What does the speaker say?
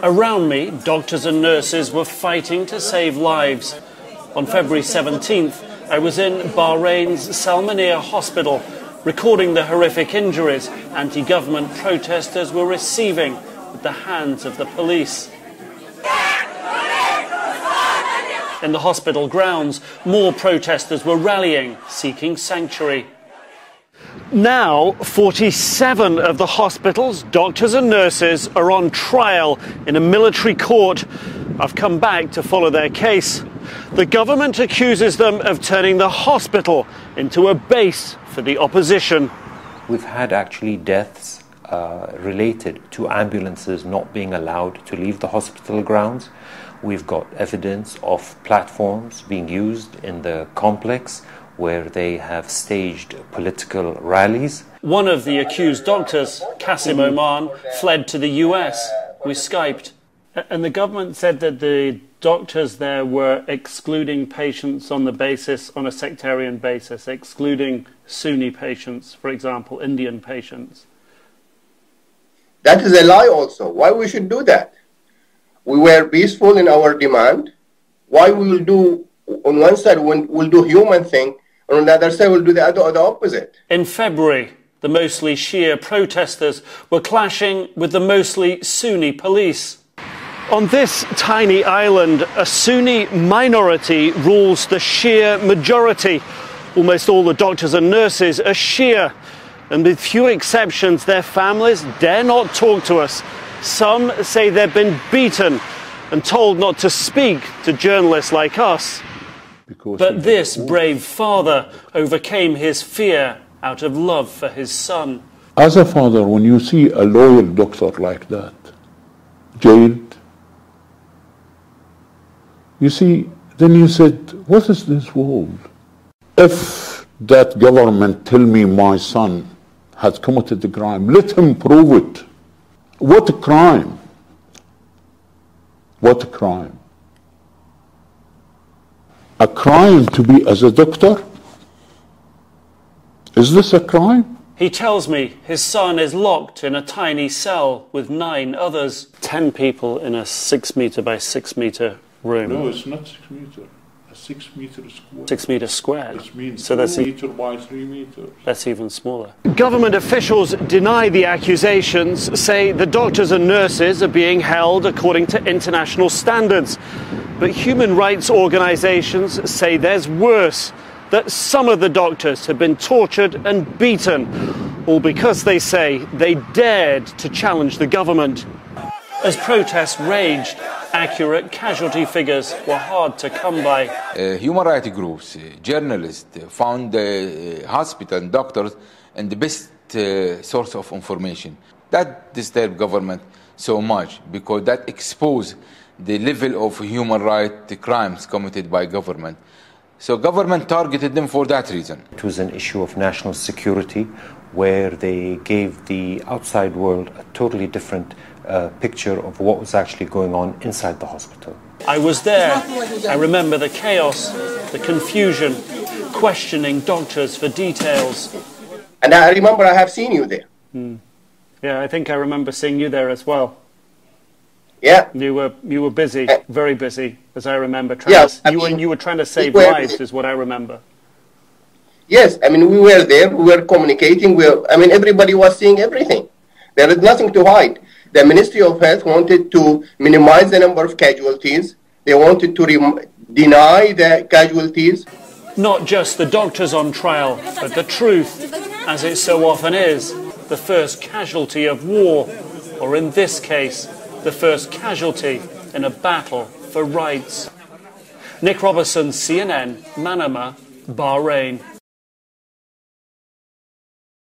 Around me, doctors and nurses were fighting to save lives. On February 17th, I was in Bahrain's Salmania hospital, recording the horrific injuries anti-government protesters were receiving at the hands of the police. In the hospital grounds, more protesters were rallying, seeking sanctuary. Now, 47 of the hospital's doctors and nurses are on trial in a military court. I've come back to follow their case. The government accuses them of turning the hospital into a base for the opposition. We've had actually deaths related to ambulances not being allowed to leave the hospital grounds. We've got evidence of platforms being used in the complex where they have staged political rallies. One of the accused doctors, Qasim Oman, fled to the US. We Skyped. And the government said that the doctors there were excluding patients on a sectarian basis, excluding Sunni patients, for example, Indian patients. That is a lie also. Why we should do that? We were peaceful in our demand. Why we will do, on one side, we'll do human thing, and on the other side, we'll do the opposite. In February, the mostly Shia protesters were clashing with the mostly Sunni police. On this tiny island, a Sunni minority rules the Shia majority. Almost all the doctors and nurses are Shia, and with few exceptions, their families dare not talk to us. Some say they've been beaten and told not to speak to journalists like us. But this brave father overcame his fear out of love for his son. As a father, when you see a loyal doctor like that, jailed, you see, then you said, what is this world? If that government tell me my son has committed a crime, let him prove it. What a crime. What a crime. A crime to be as a doctor? Is this a crime? He tells me his son is locked in a tiny cell with 9 others. 10 people in a 6 metre by 6 metre room. No, it's not 6 metre. A 6 metre square. 6 metre square. Which means so that's 2 metre by 3 meters. That's even smaller. Government officials deny the accusations, say the doctors and nurses are being held according to international standards. But human rights organisations say there's worse, that some of the doctors have been tortured and beaten, all because they say they dared to challenge the government. As protests raged, accurate casualty figures were hard to come by. Human rights groups, journalists found the hospital and doctors and the best source of information. That disturbed government so much because that exposed the level of human rights crimes committed by government. So government targeted them for that reason. It was an issue of national security where they gave the outside world a totally different picture of what was actually going on inside the hospital. I was there. I remember the chaos, the confusion, questioning doctors for details. And I remember I have seen you there. Yeah, I think I remember seeing you there as well. Yeah. You were busy, very busy, as I remember. You were trying to save lives, is what I remember. Yes, I mean, we were there, we were communicating, everybody was seeing everything. There is nothing to hide. The Ministry of Health wanted to minimize the number of casualties. They wanted to deny the casualties. Not just the doctors on trial, but the truth, as it so often is, the first casualty of war, or in this case, the first casualty in a battle for rights. Nic Robertson, CNN, Manama, Bahrain.